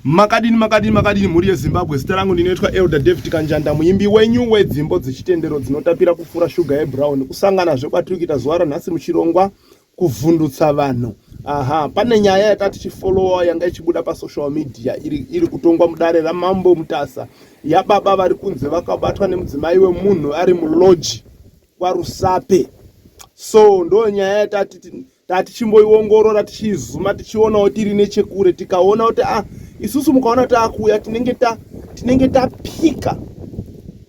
Makadini muri yeZimbabwe. Zita rangu ndinoitwa Elder David Kanjanda, muimbi wenyu wedzimbo dzechitendero dzinotapira kupfura Sugar Brown. Kusanganazve kwatirikuita zuva ranhasi muchirongwa kuvhundutsa vanhu. Pane nyaya yatati tifollowa yanga ichibuda pasocial media iri kutongwa mudare raMambo Mutasa yababa vari kunze vakabatwa nemudzimai wemunhu ari muloji kwaRusape. So ndo nyaya yatati chimboiongorora tichizuma tichionawo tiri nechekure tikaona kuti isusu mukaona taakuya tinenge tapika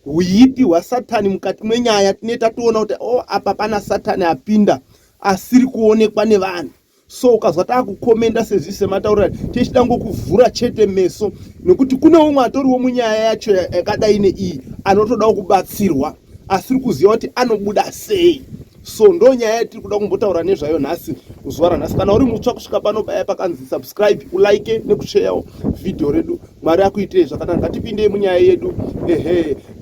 uipi hwaSatani mukati mwenyaya tinenge tationa kuti apa pana Satani apinda asiri kuonekwa nevanhu. So ukazwa taakukomenda sezvise mataurira tichida ngokuvhura chete meso nekuti kune umwe atoriwo munyaya yacho yakadai neiyi anotodawo kubatsirwa asiri kuziva kuti anobuda sei. So ndo nyaya yatiri kuda kumbotaura nezvayo nhasi kuzuva ranhasi. Kana uri mutsva kusvika pano baya pakanzi subscribe, ulike nekusharewo vhidhiyo redu. Mwari akuitei zvakanaka. Ngatipindei munyaya yedu.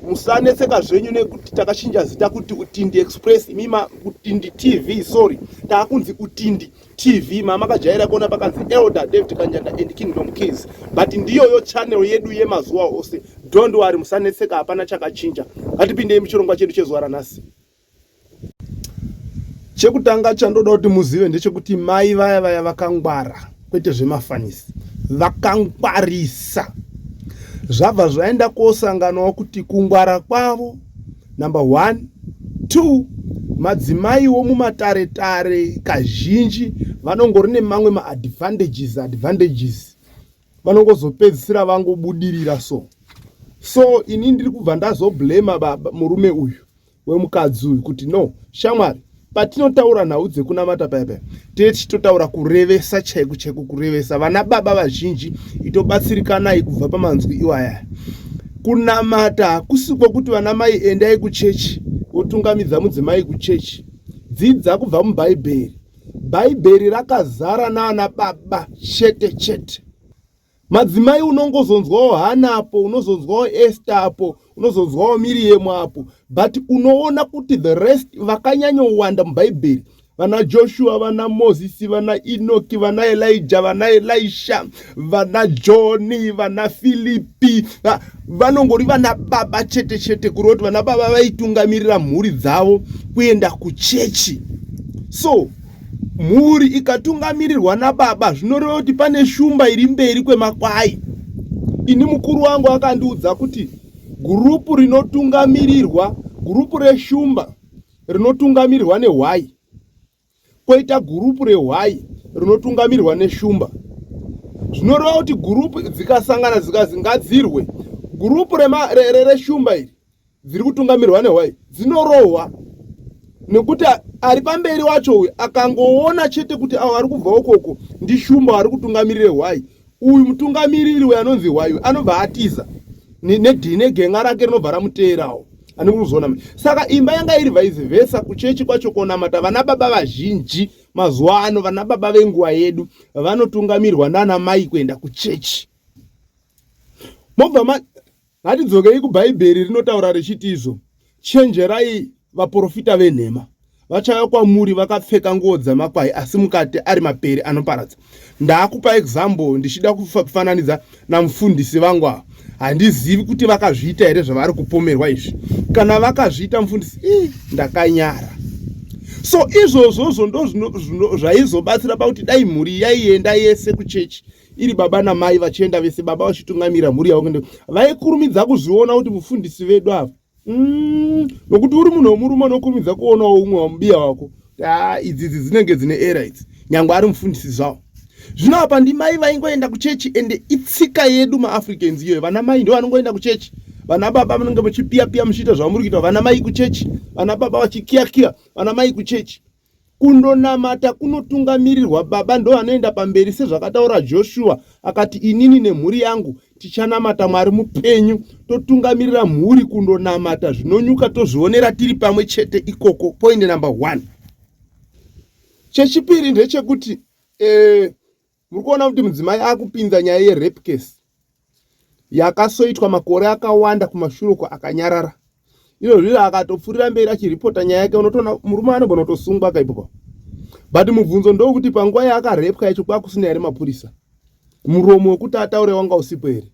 Musanetseka zvenyu nekuti takachinja zita kuti Utindi Express, imima Utindi TV, sorry. Taakunzi Utindi TV, mamakajaira kuona pakanzi Elder David Kanjanda and Kingdom Keys. But ndiyoyo channel yedu yemazuva ose. Don't worry, musanetseka, hapana chakachinja. Ngatipindei muchirongwa chedu chezuva ranhasi. Chekutanga chandoda kuti muzive ndechekuti mai vaya vakangwara kwete zvemafanisi, vakangwarisa. Zvabva zvaenda kosanganwa kuti kungwara kwavo number 1, 2, madzimaiwo mumatare kazhinji vanongori nemamwe maadvantages vanongozopedzisira vangobudirira. So ini ndiri kubva ndazoblema murume uyu wemukadzi uyu kuti no shamwari, patinotaura nhau dzekunamata paya tichitotaura kurevesa chaiko kurevesa. Vana baba vazhinji itobatsirikanai kubva pamanzwi iwaya. Kunamata hakusiko kuti vana mai endai kuchechi wotungamidza mudzimai kuchechi. Dzidza kubva mubhaibheri. Bhaibheri rakazara naana baba chete. Madzimai unongozonzwawo Hana apo, unozonzwawo Esther apo, unozonzwawo Miriam apo, but unoona kuti the rest vakanyanyowanda mubhaibheri. Vana Joshua, vana Moses, vana Enoki, vana Elijah, vana Elisha, vana John, vana Philipi, vanongori vana baba chete kuroti vana baba vaitungamirira mhuri dzavo kuenda kuchechi. So mhuri ikatungamirirwa nababa zvinoreva kuti pane shumba iri mberi kwemakwai. Ini mukuru wangu akandiudza kuti gurupu rinotungamirirwa, gurupu reshumba rinotungamirirwa nehwai, koita gurupu rehwai rinotungamirirwa neshumba. Zvinoreva kuti gurupu dzikasangana dzikazi ngadzirwe, gurupu reshumba iri dziri kutungamirirwa nehwai dzinorohwa. Nekuti ari pamberi wacho uyu akangoona chete kuti avo vari kubva ukoko ndishumba vari kutungamirira hwai, uyu mutungamiriri weanonzi hwai anobva atiza negenga rake rinobva ramuteerawo ani kuzona. Saka imba yanga iri vice versa kuchechi kwacho konamata. Vana baba vazhinji mazuva ano, vana baba venguva yedu vanotungamirwa nana mai kuenda kuchechi. Mobva ngatidzokei kubhaibheri rinotaura richiti izvo, chenjerai vaprofita venhema, vachauya kwamuri vakapfeka nguo dzamakwai asi mukati ari mapere anoparadza. Ndaakupa example ndichida kufananidza namufundisi vangu ava. Handizivi kuti vakazviita here zvavari kupomerwa izvi. Kana vakazviita mufundisi, ndakanyara. So izvozvo ndo zvaizobatsira pakuti dai mhuri yaienda yese kuchechi iri baba namai vachienda vese, baba vachitungamira mhuri yavo, vaikurumidza kuzviona kuti mufundisi vedu ava nokuti uri munhu womurume unokurumidza kuonawo umwe wamubiya wako idzi dzinenge dzine era idzi nyangwe ari mufundisi zvavo. Zvino apa ndimai vaingoenda kuchechi, ende itsika yedu maAfricans iyoyo. Vana mai ndo vanongoenda kuchechi, vana baba vanenge vachipiya muchiita zvamuri kuita, vana mai kuchechi, vana baba vachikiya, vana mai kuchechi. Kundonamata kunotungamirirwa baba, ndo anoenda pamberi sezvakataura Joshua akati inini nemhuri yangu tichanamata Mwari mupenyu. Totungamirira mhuri kundonamata, zvinonyuka tozvionera tiri pamwe chete ikoko. Point number 1. Chechipiri ndechekuti muri kuona kuti mudzimai akupinza nyaya yerape case yakasoitwa makore akawanda kumashure uko akanyarara. Ino zviri akatopfurira mberi achiripota nyaya yake, unotoona murume anogona kutosungwa kaipopo. But mubvunzo ndokuti panguva yaakarepwa yacho kwakusina here mapurisa. muromo wekuti ataure wanga usipo here.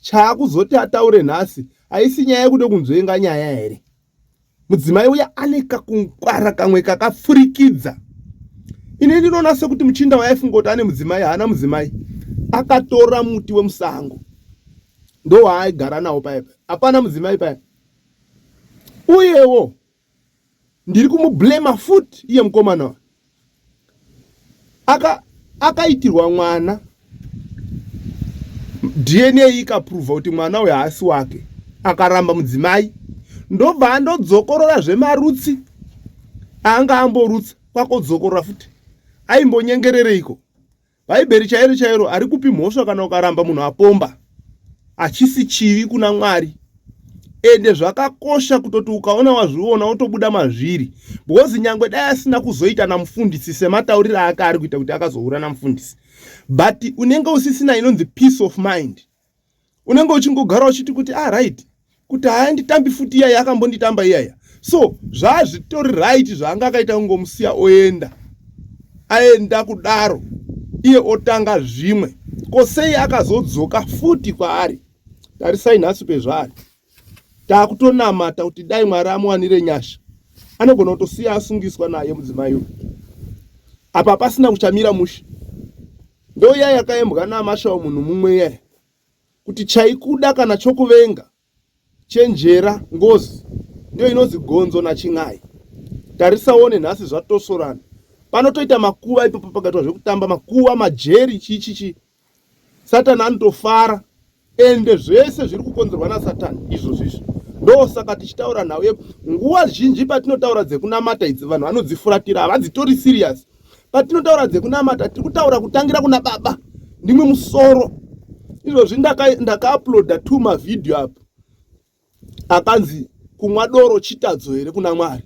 Chaakuzoti ataure nhasi haisi nyaya yekuda kunzvenga nyaya here. Mudzimai uya ane kakungwara kamwe kakapfurikidza. Ine ndinoona sekuti muchinda waifunga kuti ane mudzimai, haana mudzimai. Akatora muti wemusango ndo waaigara nawo paipa, hapana mudzimai paya. Uyewo ndiri kumublema futi iye mukomana akaitirwa mwana, DNA ikapruva kuti mwana uyu haasi wake, akaramba mudzimai. Ndobva andodzokorora zvemarutsi anga amborutsa kwakodzokorora futi. Aimbonyengerereiko? Bhaibheri chairo chairo ari kupi mhosva kana ukaramba munhu apomba, achisi chivi kuna Mwari. Ende zvakakosha kutoti ukaona wazviona wotobuda mazviri, because nyangwe dai asina kuzoita namufundisi sematauriro ake ari kuita kuti akazoura namufundisi, but unenge usisina inonzi peace of mind. Unenge uchingogara uchiti kuti right, kuti haanditambi futi iyaya akambonditamba iyaya, so zvazvitori right zvaanga akaita kungomusiya oenda. Aenda kudaro iye otanga zvimwe, kosei akazodzoka futi kwaari. Tarisai nhasi pezvari taakutonamata kuti dai Mwari amuwanire nyasha, anogona kutosiya asungiswa naye mudzimai uyu. Apa pasina kuchamira mushe. Ndo iya yakaembwa namasha munhu mumwe yaya kuti chaikuda kana chokuvenga chenjera ngozi ndio inonzi gonzo nachin'ai. Tarisaone nhasi zvatosorana. Panotoita makuva ipopo pakatwa zvekutamba makuva, majeri, chichichi. Satani anotofara, ende zvese zviri kukonzerwa naSatani izvozvizvi. Ndo saka tichitaura nawe nguva zhinji patinotaura dzekunamata idzi vanhu vanodzifuratira, havadzitori serious. Patinotaura dzekunamata tiri kutaura kutangira kuna Baba, ndimwe musoro. Izvozvi ndakauploada 2 mavideo apo akanzi kumwa doro chitadzo here kuna Mwari.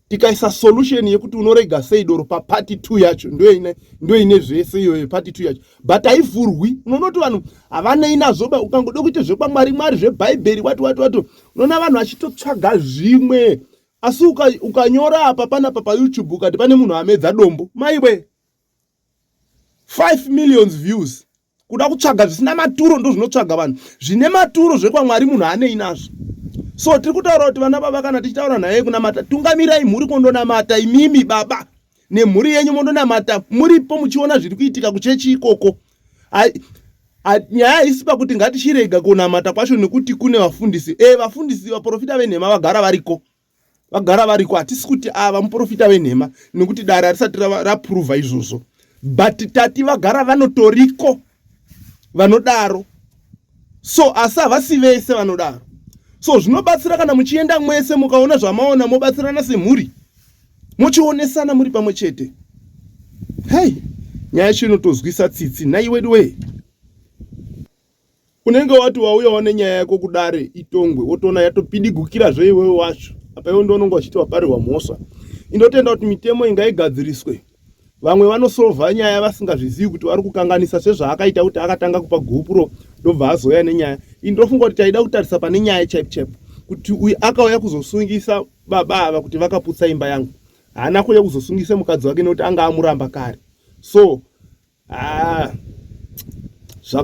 Tikaisa solution yekuti unorega sei doro pa part 2 yacho, ndio ine zvese iyo part 2 yacho, but haivhurwi. Unoona kuti vanhu havana inazvo. Ukangoda kuita zvekwaMwari Mwari zveBhaibheri watu unoona vanhu vachitotsvaga zvimwe. Asi ukanyora apa panapa pa YouTube ukati pane munhu amedza dombo, maiwe 5 million views. Kuda kutsvaga zvisina maturo ndo zvinotsvaga vanhu. Zvine maturo zvekwaMwari munhu ane inazvo. So tiri kutaura kuti vana baba kana tichitaura naye kunamata, tungamirai mhuri kondonamata. Imimi baba nemhuri yenyu mondonamata muripo muchiona zviri kuitika kuchechi ikoko. Nyaya isi pakuti ngatichirega kunamata kwacho nekuti kune vafundisi. Vafundisi vaprofita venhema vagara variko. Hatisi kuti vamuprofita venhema nekuti dare harisati rapruva izvozvo. But tati vagara vanotoriko vanodaro. So asi havasi vese vanodaro. So zvinobatsira kana muchienda mwese mukaona zvamaona mobatsirana semhuri, mochionesana muri pamwe chete. Hey, nyaya yacho inotozwisa tsitsi. Naiwedu we, unenge wati wauya wane nyaya yako kudare itongwe, wotoona yatopidigukira zveiwewe wacho. Apa iwe ndononga uchiti waparirwa mhosva. Indotenda kuti mitemo ingaigadziriswe. Vamwe vanosolva nyaya vasingazvizivi kuti vari kukanganisa sezvaakaita kuti akatanga kupa GoPro ndobva azoya nenyaya. Indofunga kuti taida kutarisa pane nyaya chaipo kuti uyu akauya kuzosungisa baba ava kuti vakaputsa imba yangu. Haana kuuya kuzosungisa mukadzi wake nekuti anga amuramba kare. So